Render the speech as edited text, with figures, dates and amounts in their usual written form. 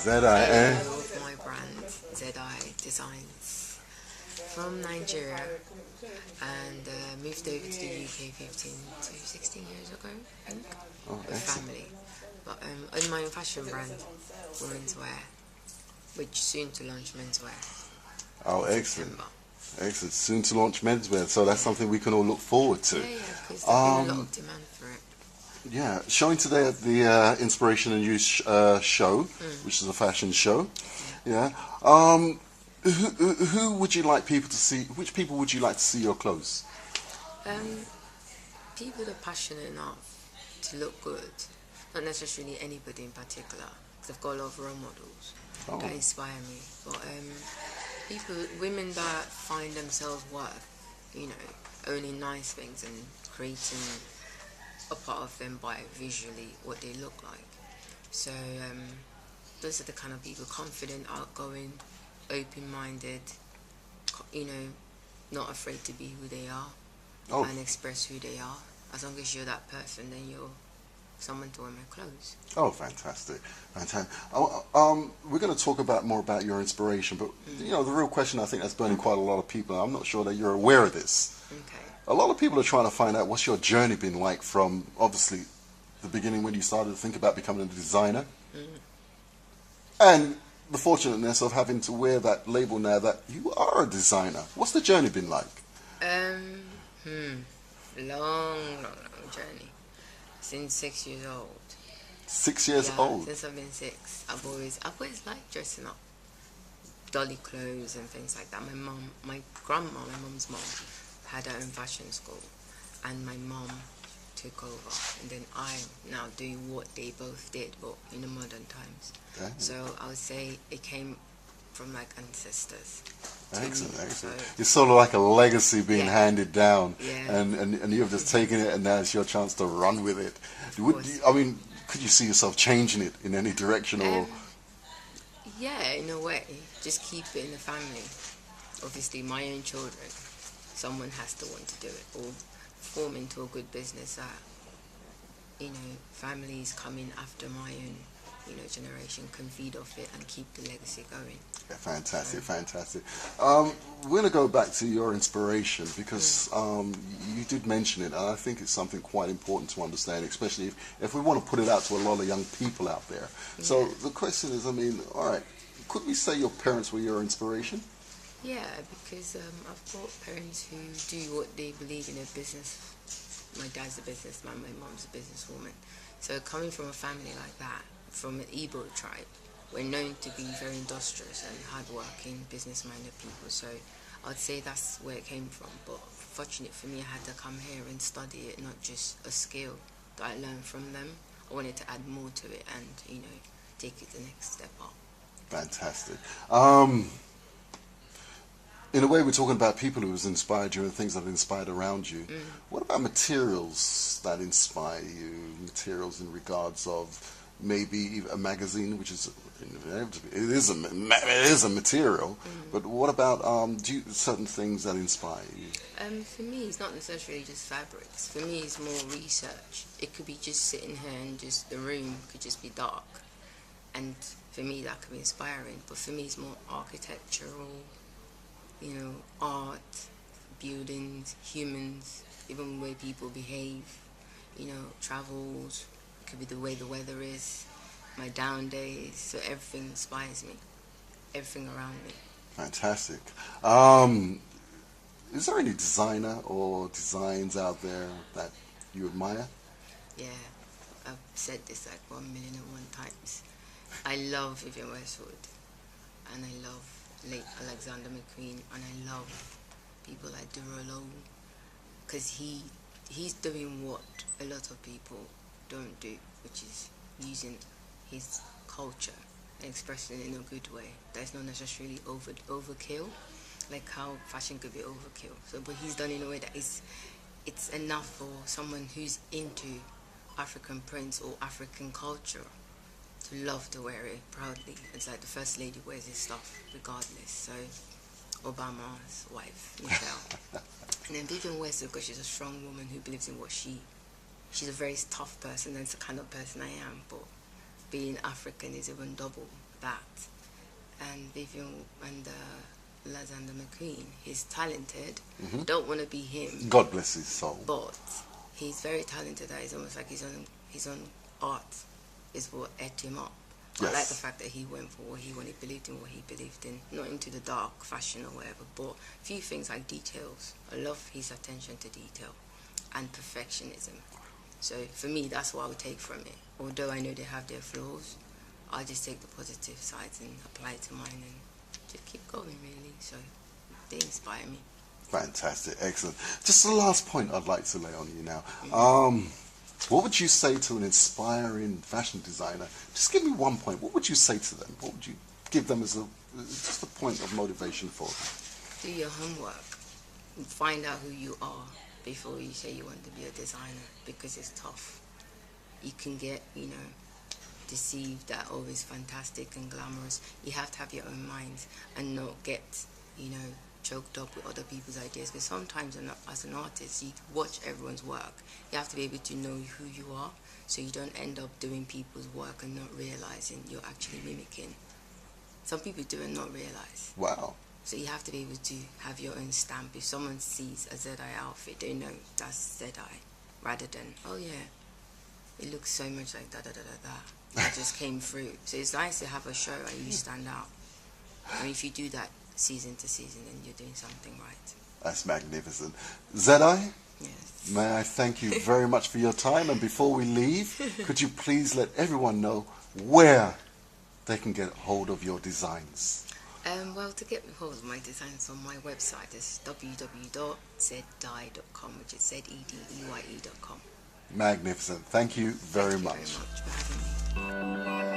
Zed Eye, eh? With my brand, Zed Eye Designs, from Nigeria, and moved over to the UK 15 to 16 years ago, I think, Oh, with excellent. family. But own my own fashion brand, women's wear, which soon to launch menswear Oh, in excellent. September. Excellent. Soon to launch menswear, so that's something we can all look forward to. Yeah, because there's been a lot of demand for it. Yeah, showing today at the Inspiration and Youth show, which is a fashion show. Yeah. Who would you like people to see? Which people would you like to see your clothes? People that are passionate enough to look good, not necessarily anybody in particular, because I've got a lot of role models Oh. that inspire me. But women that find themselves worth, owning nice things and creating a part of them by visually what they look like. So those are the kind of people: confident, outgoing, open-minded, not afraid to be who they are and express who they are. As long as you're that person, then you're someone to wear my clothes. Oh, fantastic, fantastic. We're going to talk more about your inspiration, but the real question I think that's burning quite a lot of people. I'm not sure that you're aware of this. Okay. A lot of people are trying to find out what's your journey been like from obviously the beginning when you started to think about becoming a designer, and the fortunateness of having to wear that label now that you are a designer. What's the journey been like? Long journey. Since 6 years old. 6 years old? Since I've been 6. I've always liked dressing up. Dolly clothes and things like that. My mom's mom, had her own fashion school. And my mom took over. And then I now do what they both did, but in the modern times. Okay. So I would say it came from like ancestors. Excellent, excellent. So it's sort of like a legacy being handed down, Yeah. and you've just taken it, and now it's your chance to run with it. Could you see yourself changing it in any direction, or? Yeah, in a way. Just keep it in the family. Obviously, my own children, someone has to want to do it, or form into a good business that, families coming after my own, generation can feed off it and keep the legacy going. Yeah, fantastic, fantastic. We're going to go back to your inspiration because you did mention it, and I think it's something quite important to understand, especially if we want to put it out to a lot of young people out there. So the question is, all right, could we say your parents were your inspiration? Yeah, because I've got parents who do what they believe in their business. My dad's a businessman, my mom's a businesswoman. So coming from a family like that, from an Igbo tribe, we're known to be very industrious and hardworking, business-minded people. So I'd say that's where it came from. But fortunate for me, I had to come here and study it, not just a skill that I learned from them. I wanted to add more to it and, take it the next step up. Fantastic. In a way, we're talking about people who has inspired you and things that have inspired around you. What about materials that inspire you? Materials in regards of maybe a magazine, which is it is a material. But what about certain things that inspire you? For me, it's not necessarily just fabrics. For me, it's more research. It could be just sitting here and just the room could just be dark, and for me that could be inspiring. But for me, it's more architectural. Art, buildings, humans, even the way people behave, travels, it could be the way the weather is, my down days, so everything inspires me, everything around me. Fantastic. Is there any designer or designs out there that you admire? Yeah, I've said this like 1,000,001 times. I love Vivienne Westwood, and I love late Alexander McQueen, and I love people like Durolo, because he's doing what a lot of people don't do, which is using his culture and expressing it in a good way. That's not necessarily overkill, like how fashion could be overkill. So, but he's done it in a way that it's enough for someone who's into African prints or African culture to love to wear it proudly. It's like the First Lady wears his stuff regardless. So Obama's wife, Michelle. And then Vivienne Westwood, because she's a strong woman who believes in what she's a very tough person. That's the kind of person I am. But being African is even double that. And Vivian and Alexander McQueen, he's talented. Don't want to be him. God bless his soul. But he's very talented. That it's almost like his own art is what ate him up. Yes. I like the fact that he went for what he wanted, believed in what he believed in, not into the dark fashion or whatever, but a few things like details. I love his attention to detail and perfectionism. So for me, that's what I would take from it. Although I know they have their flaws, I just take the positive sides and apply it to mine and just keep going, really. So they inspire me. Fantastic, excellent. Just the last point I'd like to lay on you now. What would you say to an inspiring fashion designer? Just give me one point. What would you say to them? What would you give them as just a point of motivation for them? Do your homework and find out who you are before you say you want to be a designer, because it's tough. You can get, deceived that, oh, it's fantastic and glamorous. You have to have your own mind and not get, choked up with other people's ideas. Because sometimes as an artist, you watch everyone's work. You have to be able to know who you are, so you don't end up doing people's work and not realizing you're actually mimicking. Some people do and not realize. Wow. So you have to be able to have your own stamp. If someone sees a Zed Eye outfit, they know that's Zed Eye, rather than, oh yeah, it looks so much like that just came through. So it's nice to have a show and you stand out. And if you do that season to season, then you're doing something right. That's magnificent. Zed Eye? Yes. May I thank you very much for your time, and before we leave, could you please let everyone know where they can get hold of your designs? Well, to get hold of my designs on my website is www.zedeye.com, which is ZEDEYE.com. Magnificent. Thank you very much. Thank you very much for having me.